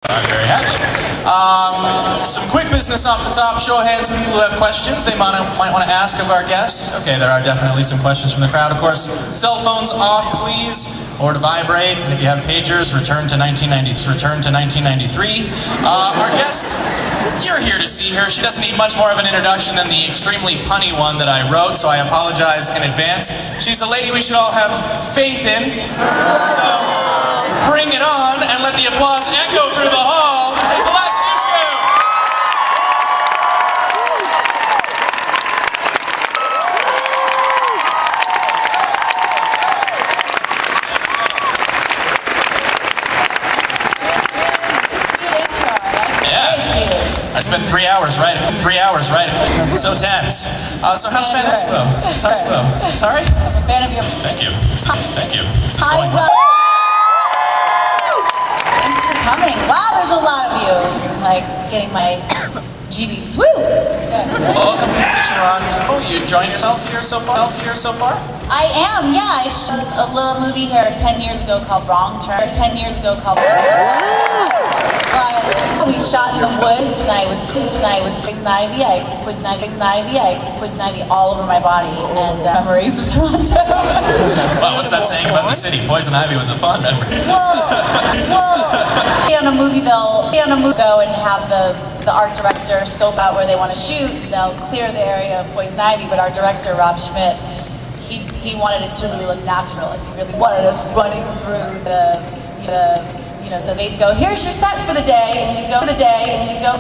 I'm very happy. Some quick business off the top. Show of hands, people who have questions they might want to ask of our guests. Okay, there are definitely some questions from the crowd. Of course, cell phones off, please, or to vibrate. And if you have pagers, return to 1993. Our guest, you're here to see her. She doesn't need much more of an introduction than the extremely punny one that I wrote, so I apologize in advance. She's a lady we should all have faith in. So, bring it on and let the applause echo through the hall. It's Eliza. I spent 3 hours writing. So tense. So how's Fan Expo? Sorry? I'm a fan of your... Thank you. Thank you. This is Hi, going well. Thanks for coming. Wow, there's a lot of you. Like, getting my GBs. Woo! Welcome to Ron. Oh, you enjoying yourself here so far? I am, yeah. I shot a little movie here 10 years ago called Wrong Turn. But we shot in the woods, and I was poison ivy. I poison ivy all over my body, and memories of Toronto. Wow, what's that saying about the city? Poison ivy was a fond memory. Well, on a movie go and have the art director scope out where they want to shoot. They'll clear the area of poison ivy, but our director Rob Schmidt, he wanted it to really look natural. Like, he really wanted us running through so they'd go, here's your set for the day, and he'd go, I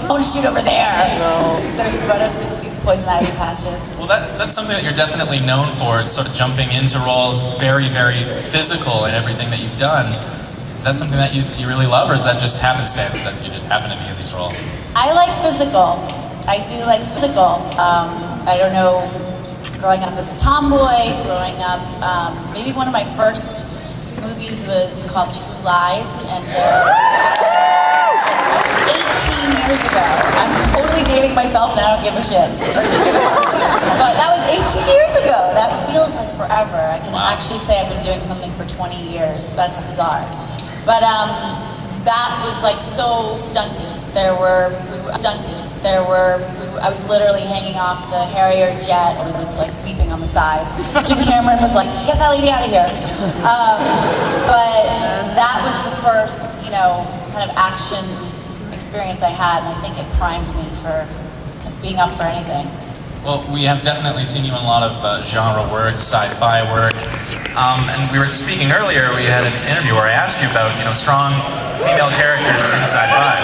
want to shoot over there. No. So he'd run us into these poison ivy patches. Well, that's something that you're definitely known for, sort of jumping into roles very, very physical in everything that you've done. Is that something that you really love, or is that just happenstance that you just happen to be in these roles? I like physical. I do like physical. I don't know, growing up as a tomboy, maybe one of my first movies was called True Lies, and there was 18 years ago. I'm totally dating myself and I don't give a shit. But that was 18 years ago. That feels like forever. I can actually say I've been doing something for 20 years. That's bizarre. But that was like so stunty. I was literally hanging off the Harrier jet. I was like weeping on the side. Jim Cameron was like, get that lady out of here. But that was the first, kind of action experience I had, and I think it primed me for being up for anything. Well, we have definitely seen you in a lot of genre work, sci-fi work, and we were speaking earlier, we had an interview where I asked you about, strong female characters in sci-fi.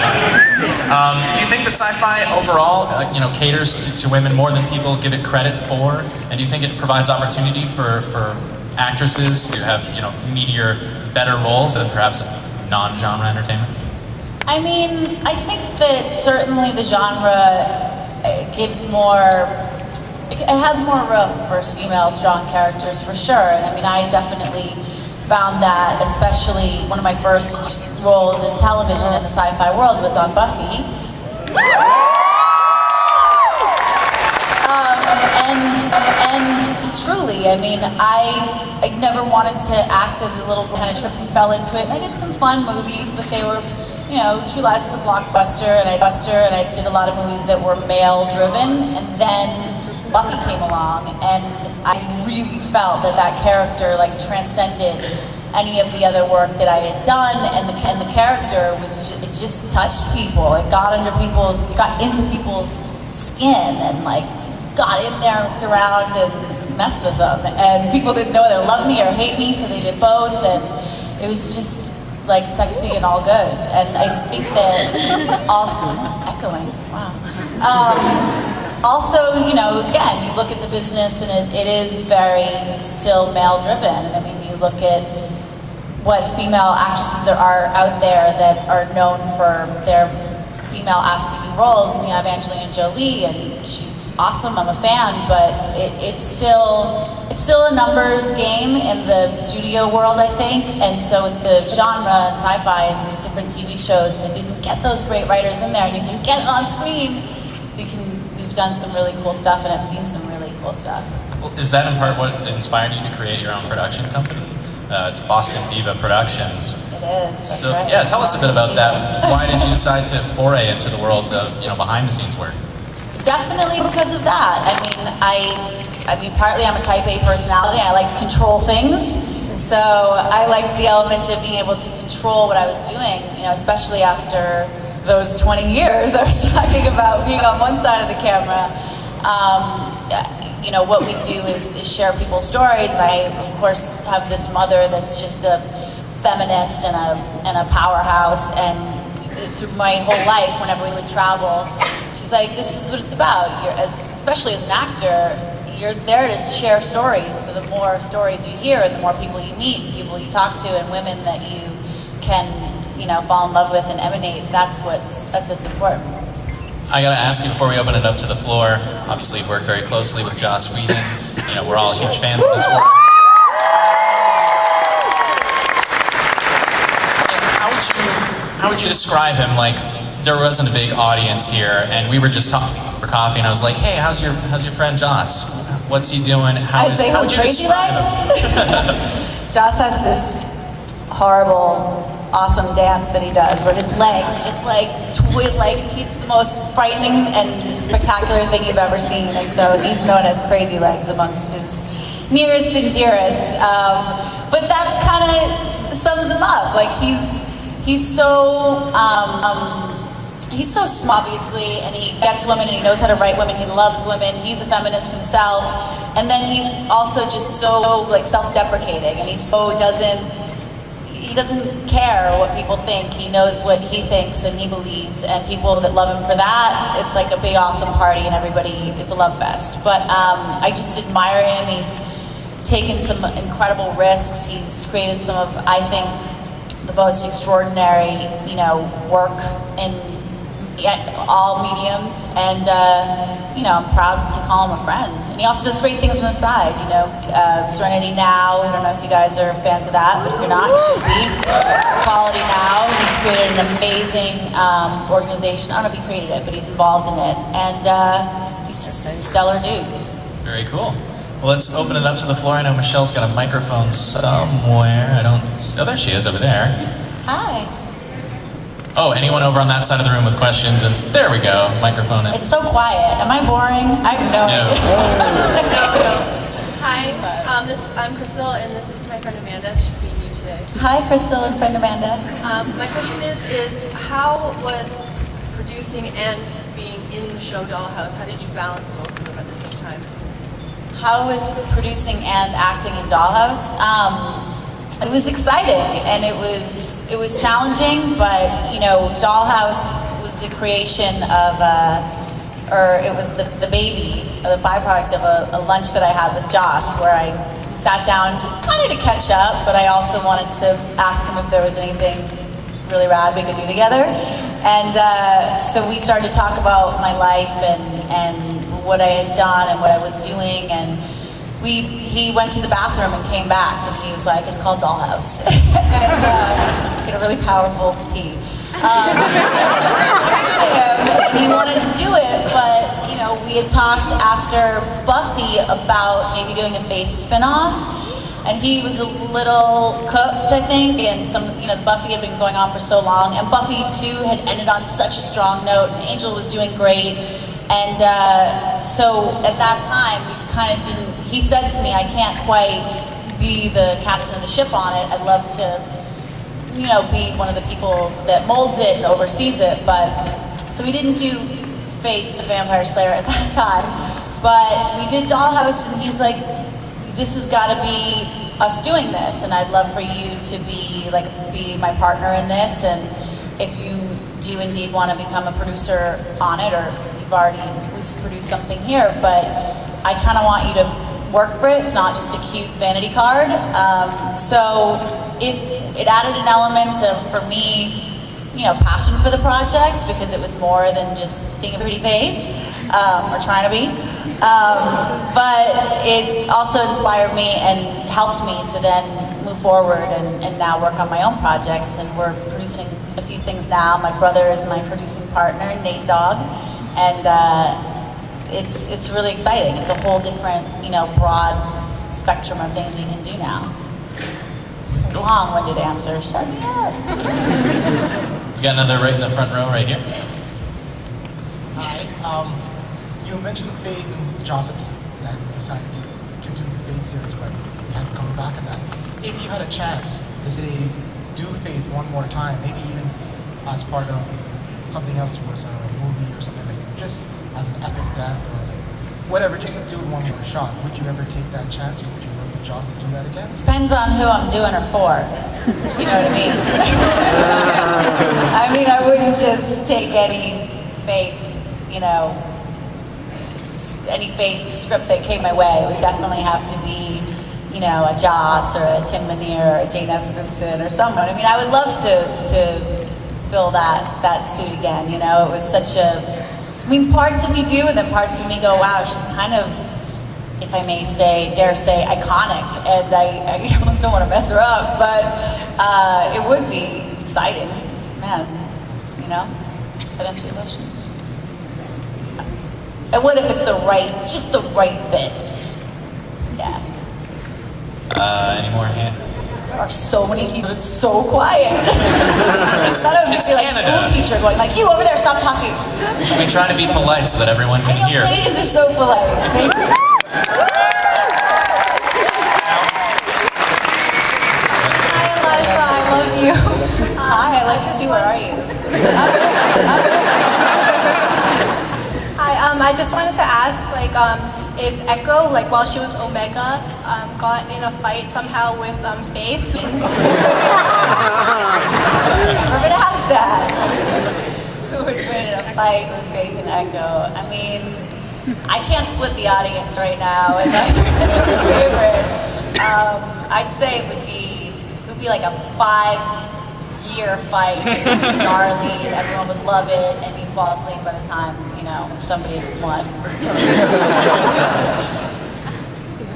Do you think that sci-fi overall, caters to women more than people give it credit for? And do you think it provides opportunity for actresses to have, meatier, better roles than perhaps non-genre entertainment? I mean, I think that certainly the genre gives more, it has more room for female strong characters for sure. And I mean, I definitely found that, especially one of my first roles in television in the sci-fi world was on Buffy. And truly, I mean, I never wanted to act as a little, kind of tripped and fell into it. And I did some fun movies, but they were, True Lies was a blockbuster, and I did a lot of movies that were male-driven, and then Buffy came along, and I really felt that character like transcended any of the other work that I had done, and the character was it just touched people. It got into people's skin, and like got in there, looked around, and messed with them. And people didn't know whether to love me or hate me, so they did both, and it was just like sexy and all good. And I think that also echoing. Wow. Also, again, you look at the business, and it is very still male-driven. And I mean, you look at what female actresses there are out there that are known for their female ass-kicking roles. And you have Angelina Jolie, and she's awesome. I'm a fan, but it's still a numbers game in the studio world, I think. And so with the genre and sci-fi and these different TV shows, and if you can get those great writers in there and you can get it on screen, we've done some really cool stuff, and I've seen some really cool stuff. Well, is that in part what inspired you to create your own production company? It's Boston Diva Productions. It is. So right. yeah, tell us a bit about that. Why did you decide to foray into the world of behind the scenes work? Definitely because of that. I mean, partly I'm a type A personality. I like to control things. So I liked the element of being able to control what I was doing, especially after those 20 years I was talking about being on one side of the camera. What we do is share people's stories, and I, of course, have this mother that's just a feminist and a powerhouse, and through my whole life, whenever we would travel, she's like, this is what it's about. Especially as an actor, you're there to share stories. So the more stories you hear, the more people you meet, people you talk to, and women that you can, fall in love with and emanate. That's what's important. I gotta ask you before we open it up to the floor. Obviously, you've worked very closely with Joss Whedon. We're all huge fans of his work. How would you describe him? Like, there wasn't a big audience here, and we were just talking for coffee, and I was like, "Hey, how's your friend Joss? What's he doing? How would you describe him?" Joss has this horrible, awesome dance that he does, where his legs just it's the most frightening and spectacular thing you've ever seen, and so he's known as Crazy Legs amongst his nearest and dearest. But that kind of sums him up. Like he's so smart, obviously, and he gets women and he knows how to write women. He loves women. He's a feminist himself, and then he's also just so self-deprecating, and he doesn't care what people think. He knows what he thinks and he believes, and people that love him for that, it's like a big awesome party, and it's a love fest. But I just admire him. He's taken some incredible risks. He's created some of, I think, the most extraordinary, work in all mediums, and I'm proud to call him a friend. And he also does great things on the side, Serenity Now. I don't know if you guys are fans of that, but if you're not, you should be. Quality Now. He's created an amazing organization. I don't know if he created it, but he's involved in it, and he's just a stellar dude. Very cool. Well, let's open it up to the floor. I know Michelle's got a microphone somewhere. Oh, there she is over there. Hi. Oh, anyone over on that side of the room with questions? And there we go, microphone in. It's so quiet. Am I boring? I have no idea. Hi, I'm Crystal, and this is my friend Amanda. She's meeting you today. Hi, Crystal and friend Amanda. My question is how was producing and being in the show Dollhouse? How did you balance both of them at the same time? How was producing and acting in Dollhouse? It was exciting, and it was challenging, but Dollhouse was the creation of, it was the baby, the byproduct of a lunch that I had with Joss, where we sat down just kind of to catch up, but I also wanted to ask him if there was anything really rad we could do together, and so we started to talk about my life and what I had done and what I was doing, and he went to the bathroom and came back, and he was like, "It's called Dollhouse," and get a really powerful pee. And he wanted to do it, but we had talked after Buffy about maybe doing a Faith spinoff, and he was a little cooked, I think, and Buffy had been going on for so long, and Buffy too had ended on such a strong note, and Angel was doing great, and so at that time we kind of didn't. He said to me, "I can't quite be the captain of the ship on it. I'd love to, be one of the people that molds it and oversees it." But so we didn't do Faith the Vampire Slayer at that time, but we did Dollhouse, and he's like, "This has got to be us doing this, and I'd love for you to be my partner in this, and if you do indeed want to become a producer on it, or we've produced something here, but I kind of want you to work for it. It's not just a cute vanity card." So it added an element of, for me, passion for the project, because it was more than just being a pretty face, or trying to be. But it also inspired me and helped me to then move forward and now work on my own projects, and we're producing a few things now. My brother is my producing partner, Nate Dogg, and it's really exciting. It's a whole different, broad spectrum of things we can do now. Cool. Long-winded answer. Shut me up. We got another right in the front row right here. Hi. You mentioned Faith and Joseph that decided to do the Faith series, but you hadn't come back on that. If you had a chance to say, do Faith one more time, maybe even as part of something else towards a movie or something, like just as an epic death or like whatever, just to do one more shot, would you ever take that chance, or would you work with Joss to do that again? Depends on who I'm doing her for. If you know what I mean. I mean, I wouldn't just take any fake, you know, any fake script that came my way. It would definitely have to be, you know, a Joss or a Tim Minear or a Jane Espenson or someone. I mean, I would love to fill that suit again, you know. It was such a, I mean, parts of me do, and then parts of me go, wow, she's kind of, if I may say, dare say, iconic, and I almost don't want to mess her up, but it would be exciting, man, you know. Does that answer your question? And what if it's just the right bit? Yeah. Any more hand? There are so many people, it's so quiet. I thought I was going to be like a school teacher going like, you over there, stop talking. We try to be polite so that everyone can hear. Canadians are so polite. Hi, Eliza, I love you. Hi, I love you too, where are you? Hi, I just wanted to ask, like, if Echo, like, while she was Omega, got in a fight somehow with Faith. We're gonna ask that. Who would win in a fight with Faith and Echo? I mean, I can't split the audience right now and my favorite. I'd say it would be like a 5-year fight. It would be gnarly and everyone would love it and you'd fall asleep by the time, you know, somebody won.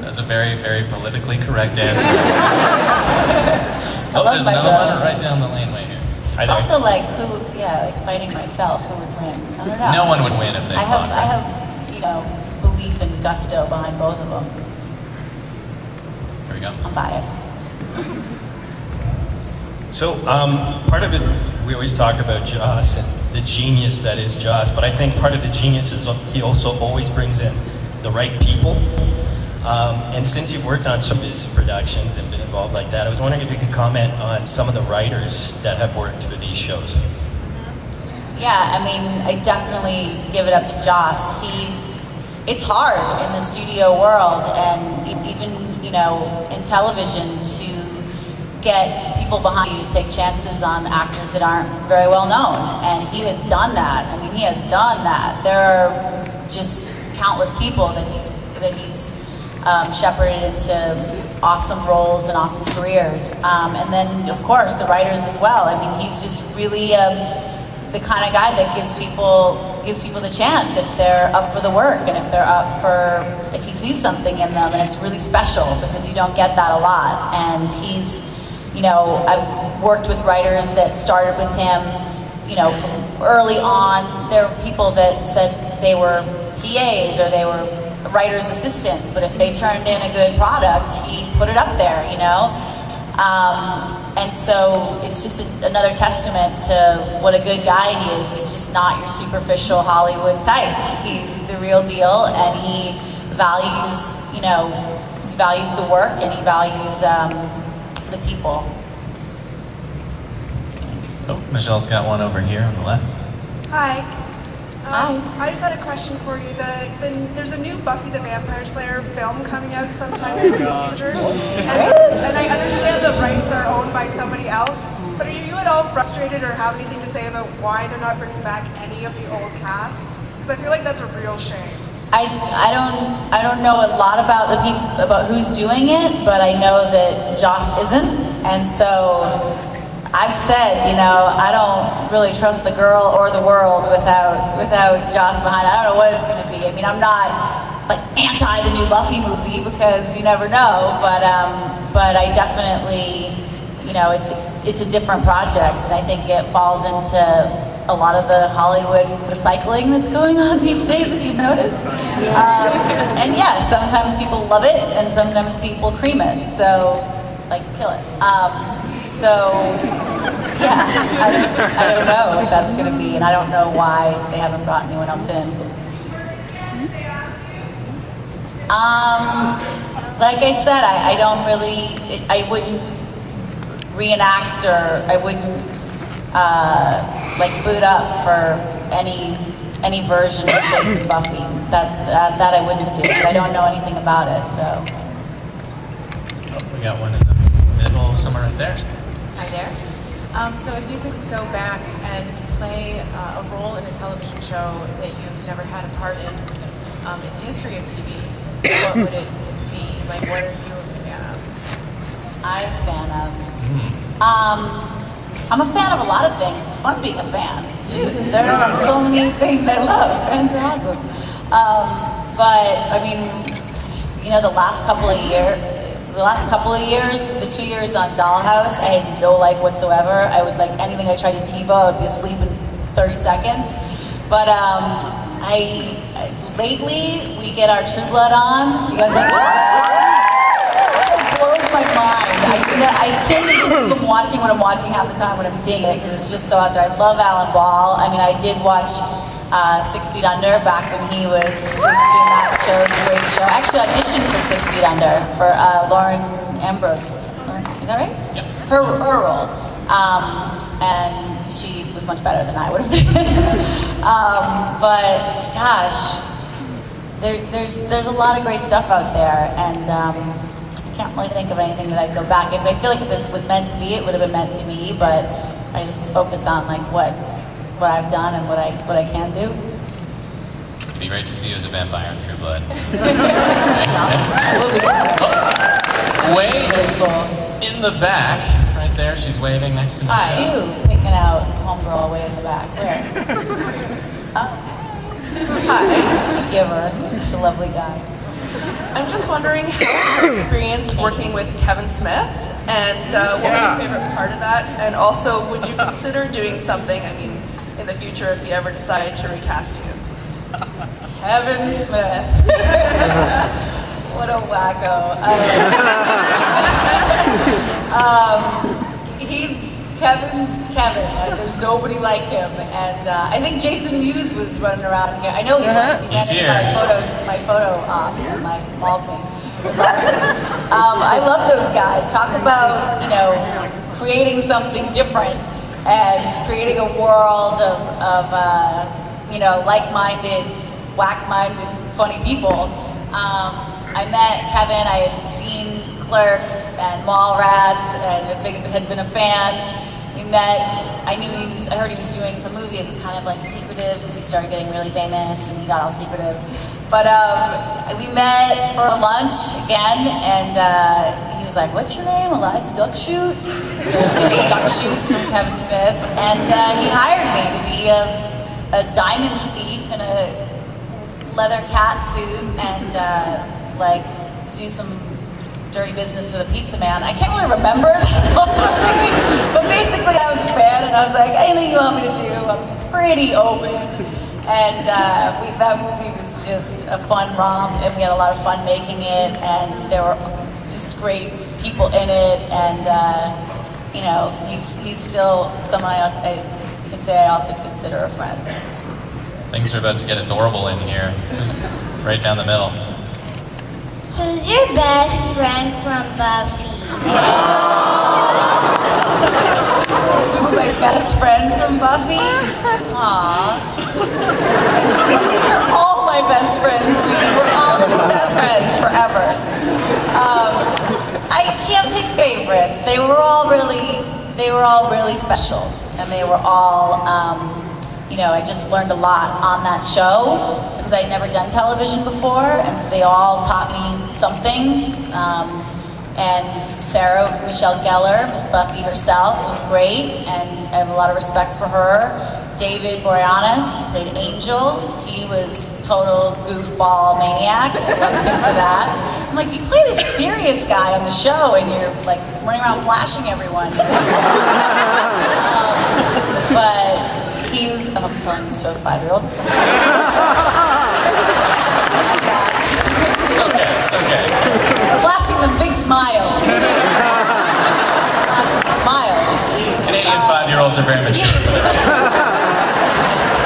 That's a very, very politically correct answer. I love there's my another brother. one right down the laneway here. It's also like like fighting myself, who would win? I don't know. No one would win if they fought. I have, you know, belief and gusto behind both of them. Here we go. I'm biased. So part of it, we always talk about Joss and the genius that is Joss, but I think part of the genius is he also always brings in the right people. And since you've worked on some of his productions and been involved like that, I was wondering if you could comment on some of the writers that have worked for these shows. Yeah, I mean, I definitely give it up to Joss. It's hard in the studio world and even, you know, in television to get people behind you to take chances on actors that aren't very well known. And he has done that. I mean, he has done that. There are just countless people that he's shepherded into awesome roles and awesome careers. And then, of course, the writers as well. I mean, he's just really the kind of guy that gives people the chance if they're up for the work and if they're up for, if he sees something in them, and it's really special because you don't get that a lot. And he's, you know, I've worked with writers that started with him, you know, from early on. There were people that said they were PAs or they were writer's assistants, but if they turned in a good product, he put it up there, you know? And so it's just another testament to what a good guy he is. He's just not your superficial Hollywood type. He's the real deal, and he values, you know, he values the work and he values the people. Oh, Michelle's got one over here on the left. Hi. Hi. I just had a question for you. There's a new Buffy the Vampire Slayer film coming out sometime in the future. And I understand the rights are owned by somebody else, but are you at all frustrated or have anything to say about why they're not bringing back any of the old cast? Because I feel like that's a real shame. I don't know a lot about the people, about who's doing it, but I know that Joss isn't, and so I've said, you know, I don't really trust the girl or the world without Joss behind it. I don't know what it's going to be. I mean, I'm not like anti the new Buffy movie because you never know, but I definitely, you know, it's a different project, and I think it falls into a lot of the Hollywood recycling that's going on these days, if you've noticed. And yeah, sometimes people love it, and sometimes people cream it. So like kill it. So yeah, I don't know if that's gonna be, and I don't know why they haven't brought anyone else in. Like I said, I don't really, I wouldn't reenact or I wouldn't like boot up for any version of Faith and Buffy. That I wouldn't do, but I don't know anything about it, so. Oh, we got one in the middle, somewhere right there. Hi there. So if you could go back and play a role in a television show that you've never had a part in the history of TV, what would it be? Like, what are you a fan of? I'm a fan of. I'm a fan of a lot of things. It's fun being a fan. Shoot, there are so many things I love. Fans are awesome. But I mean, you know, the last couple of years, the 2 years on Dollhouse, I had no life whatsoever. I would like anything I tried to TiVo, I would be asleep in 30 seconds. But lately we get our True Blood on. You guys like True Blood? It blows my mind. I can't even believe I'm watching what I'm watching half the time when I'm seeing it because it's just so out there. I love Alan Ball. I mean, I did watch 6 Feet Under back when he was doing that show, the great show. I actually auditioned for 6 Feet Under for Lauren Ambrose. Is that right? Yep. Her role. And she was much better than I would have been. But gosh, there's a lot of great stuff out there, and I can't really think of anything that I'd go back. If I feel like if it was meant to be, it would have been meant to be. But I just focus on like what I've done and what I can do. It'd be great to see you as a vampire in True Blood. Way in the back, right there, she's waving next to me. You picking out homegirl way in the back. Where? Oh. Hi. Such a giver. You're such a lovely guy. I'm just wondering, how was your experience working with Kevin Smith? And what was your favorite part of that? And also, would you consider doing something, I mean, in the future if you ever decided to recast you? Kevin Smith. What a wacko. He's Kevin's Kevin. Like, there's nobody like him. And I think Jason Mewes was running around here. I know he was. He He's ran here. into my photo op and my mall thing. It was awesome. I love those guys. Talk about, you know, creating something different and creating a world of you know, like-minded, whack-minded, funny people. I met Kevin. I had seen Clerks and Mallrats, and had been a fan. We met. I heard he was doing some movie. It was kind of like secretive because he started getting really famous and he got all secretive. But we met for lunch again, and he was like, "What's your name?" Eliza Dukshu. So Dukshu from Kevin Smith, and he hired me to be a diamond thief in a leather cat suit and like do some dirty business for the pizza man. I can't really remember that, but basically I was a fan and I was like, anything you want me to do, I'm pretty open. And that movie was just a fun romp, and we had a lot of fun making it, and there were just great people in it, and you know, he's still someone I can say I also consider a friend. Things are about to get adorable in here. Who's right down the middle? Who's your best friend from Buffy? Who's my best friend from Buffy? Aww. They're all my best friends, sweetie. We're all best friends forever. I can't pick favorites. They were all really special, and they were all. You know, I just learned a lot on that show because I'd never done television before, and so they all taught me something. And Sarah Michelle Gellar, Miss Buffy herself, was great, and I have a lot of respect for her. David Boreanaz, who played Angel, he was total goofball maniac. I loved him for that. I'm like, you play this serious guy on the show, and you're like running around flashing everyone. But he was, I'm telling this to a 5-year-old. It's okay, it's okay. Flashing them big smiles. and 5-year-olds are very mature for their age.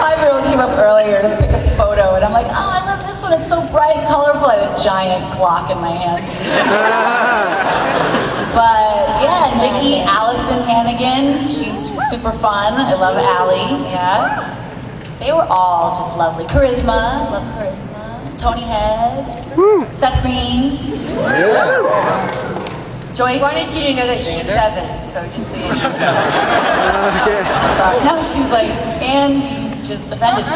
5-year-old came up earlier to pick a photo, and I'm like, oh, I love this one. It's so bright and colorful. I had a giant clock in my hand. But yeah, Nikki Allison Hannigan, she's super fun. I love Allie. Yeah, they were all just lovely. Charisma, love Charisma. Tony Head, Seth Green. Joyce. I wanted you to know that she's 7, so just so you know. She's 7. Sorry. No, she's like, and you just offended me.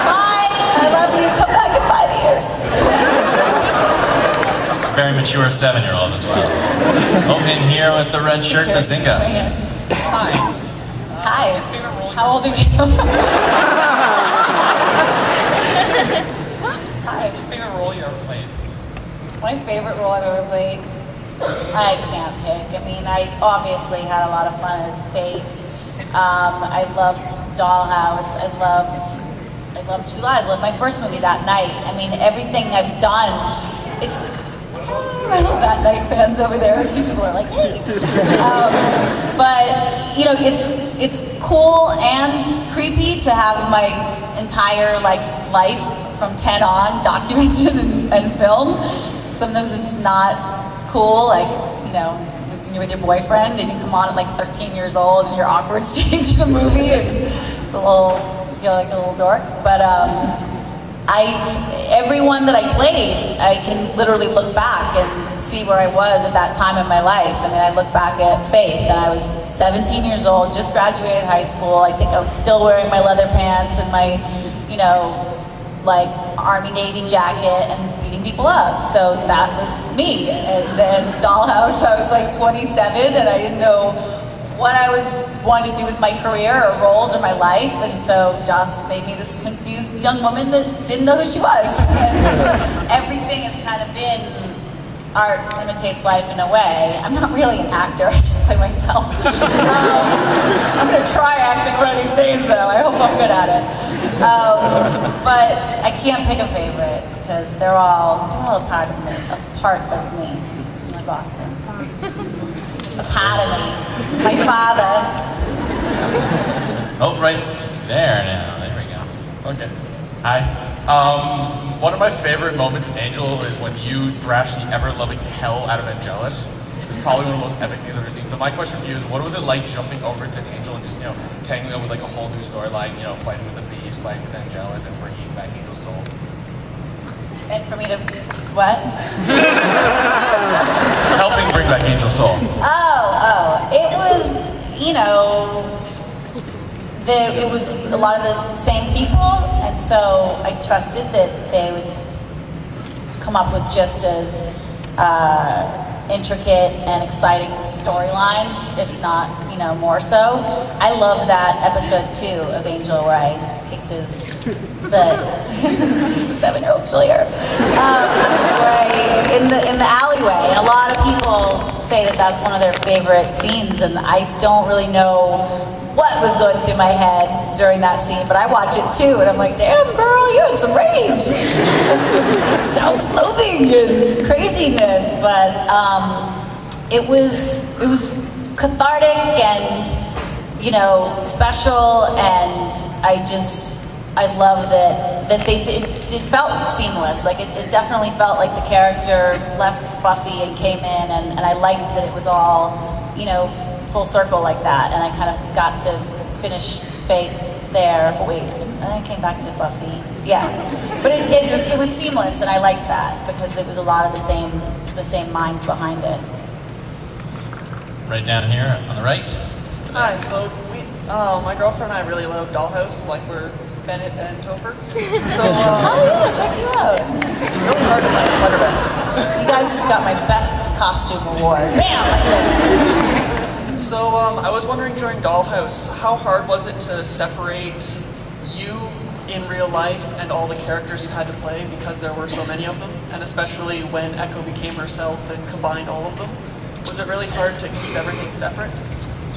Bye. I love you. Come back in 5 years. Very mature 7-year-old as well. Oh, and here with the red shirt, Bazinga. Hi. Hi. How old are you? Hi. What's your favorite role you ever played? My favorite role I've ever played? I can't pick. I mean, I obviously had a lot of fun as Faith. I loved Dollhouse. I loved True Lies. I loved my first movie that night. I mean, everything I've done, it's... I love that night fans over there. 2 people are like, hey. But, you know, it's cool and creepy to have my entire, like, life from 10 on documented and filmed. Sometimes it's not cool, like, you know, when you're with your boyfriend and you come on at like 13 years old and you're awkward stage in a movie and it's a little, you feel like a little dork. But everyone that I played, I can literally look back and see where I was at that time in my life. I mean, I look back at Faith and I was 17 years old, just graduated high school. I think I was still wearing my leather pants and my, you know, like Army Navy jacket and beating people up. So that was me. And then Dollhouse, I was like 27 and I didn't know what I was wanting to do with my career or roles or my life. And so Joss made me this confused young woman that didn't know who she was. And everything has kind of been art imitates life in a way. I'm not really an actor, I just play myself. I'm gonna try acting one of these days though. I hope I'm good at it. But I can't pick a favorite because they're all a part of me, my Boston. A part of me. My father. Oh, right there now. There we go. Okay. Hi. One of my favorite moments in Angel is when you thrash the ever-loving hell out of Angelus. It's probably one of the most epic things I've ever seen. So my question for you is, what was it like jumping over to Angel and just, you know, tangling up with like a whole new storyline, you know, fighting with the Beast, fighting with Angelus, and bringing back Angel's soul? And for me to, what? Helping bring back Angel's soul. Oh, it was, you know, it was a lot of the same people, and so I trusted that they would come up with just as intricate and exciting storylines, if not, you know, more so. I love that episode 2 of Angel where I kicked his butt. He's a 7-year-old still here. In the alleyway, and a lot of people say that that's one of their favorite scenes, and I don't really know what was going through my head during that scene, but I watch it too, and I'm like, damn girl, you had some rage. Self-loathing and craziness, but it was cathartic and, you know, special, and I love that they did felt seamless. Like it definitely felt like the character left Buffy and came in, and I liked that it was all, you know, full circle like that, and I kind of got to finish Faith there. But wait, and then I came back into Buffy. Yeah, but it was seamless, and I liked that because it was a lot of the same minds behind it. Right down here on the right. Hi, so my girlfriend and I really love Dollhouse, like we're Bennett and Topher. So, oh yeah, check you out. It's really hard to find a sweater vest. You guys just got my best costume award. Bam, right there. So, I was wondering during Dollhouse, how hard was it to separate you in real life and all the characters you had to play because there were so many of them, and especially when Echo became herself and combined all of them? Was it really hard to keep everything separate?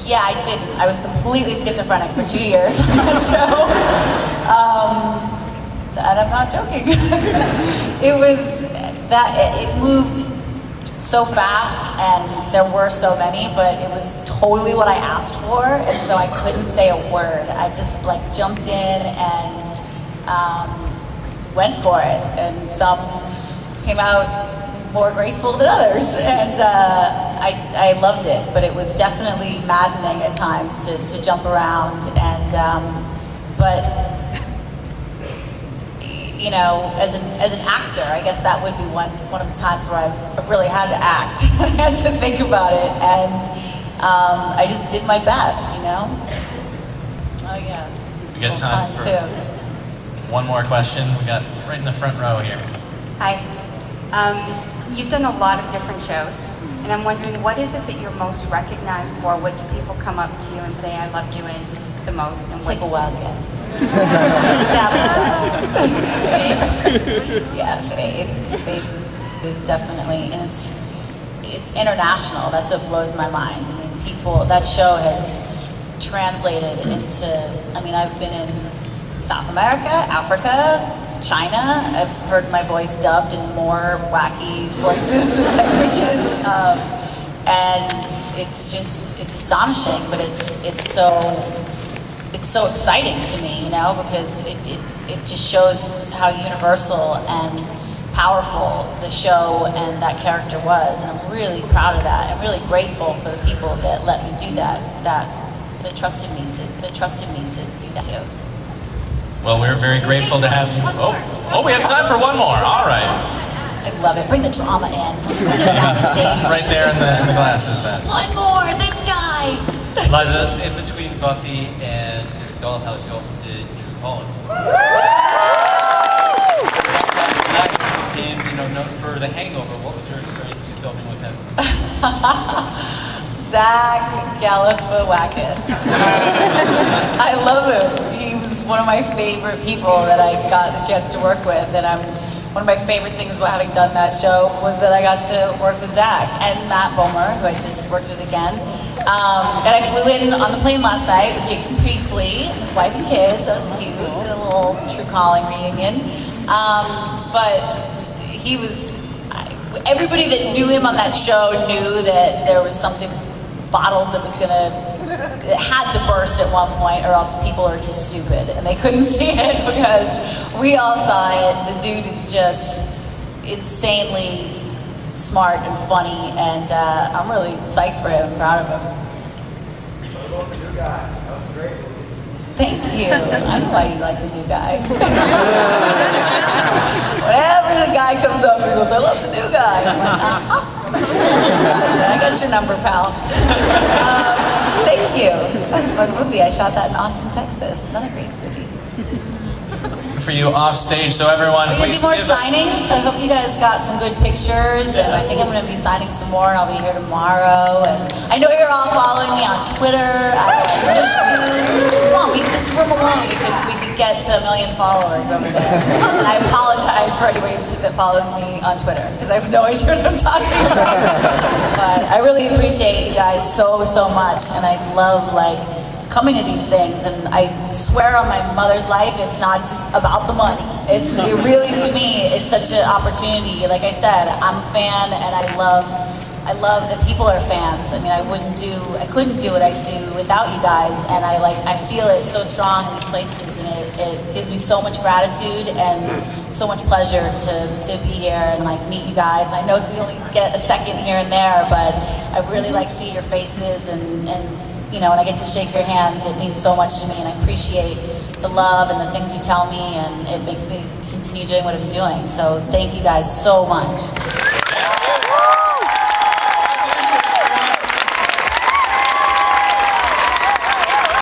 Yeah, I didn't. I was completely schizophrenic for 2 years on that show. And I'm not joking. It moved so fast, and there were so many, but it was totally what I asked for, and so I couldn't say a word. I just like jumped in and went for it, and some came out more graceful than others, and I loved it, but it was definitely maddening at times to jump around, and but you know, as an actor, I guess that would be one of the times where I've really had to act. I had to think about it, and I just did my best, you know. Oh yeah. We got time for one more question. We got right in the front row here. Hi. You've done a lot of different shows, and I'm wondering, what is it that you're most recognized for? What do people come up to you and say, I loved you in the most? And take a wild guess. Stab it. Yeah, Faith. Faith is definitely, and it's international. That's what blows my mind. I mean, people, that show has translated into, I mean, I've been in South America, Africa, China. I've heard my voice dubbed in more wacky voices and languages. And it's astonishing, but it's so exciting to me, you know, because it just shows how universal and powerful the show and that character was, and I'm really proud of that. I'm really grateful for the people that let me do that trusted me to do that too. Well, we're very grateful to have you. Oh, we have time for one more. All right. I love it. Bring the drama in. Bring it down the stage. Right there in the glasses, then. One more. This guy. Eliza, in between Buffy and Dollhouse, you also did True Holland. That became, known for The Hangover. What was your experience filming with him? Zach Galifianakis. I love him. He was one of my favorite people that I got the chance to work with, and one of my favorite things about having done that show was that I got to work with Zach and Matt Bomer, who I just worked with again. And I flew in on the plane last night with Jason Priestley and his wife and kids. That was cute. A little True Calling reunion. But he was, everybody that knew him on that show knew that there was something bottled that was it had to burst at one point, or else people are just stupid and they couldn't see it, because we all saw it. The dude is just insanely smart and funny, and I'm really psyched for him, proud of him. Thank you. I know why you like the new guy. Whenever the guy comes up, he goes, I love the new guy. I'm like, Gotcha. I got your number, pal. Thank you. That was a fun movie. I shot that in Austin, Texas. Another great city. For you off stage, so everyone, We're please gonna do more signings. I hope you guys got some good pictures, and I think I'm gonna be signing some more, and I'll be here tomorrow. And I know you're all following me on Twitter. Come on, this room alone, we could get to 1 million followers over there. And I apologize for anybody that follows me on Twitter, because I have no idea what I'm talking about. But I really appreciate you guys so much, and I love coming to these things, and I swear on my mother's life, it's not just about the money. It really, to me, it's such an opportunity. Like I said, I'm a fan, and I love that people are fans. I mean, I couldn't do what I do without you guys, and I feel it so strong in these places, and it gives me so much gratitude and so much pleasure to be here and meet you guys. And I know we only get a second here and there, but I really see your faces, and when I get to shake your hands, it means so much to me, and I appreciate the love and the things you tell me, and it makes me continue doing what I'm doing. So thank you guys so much.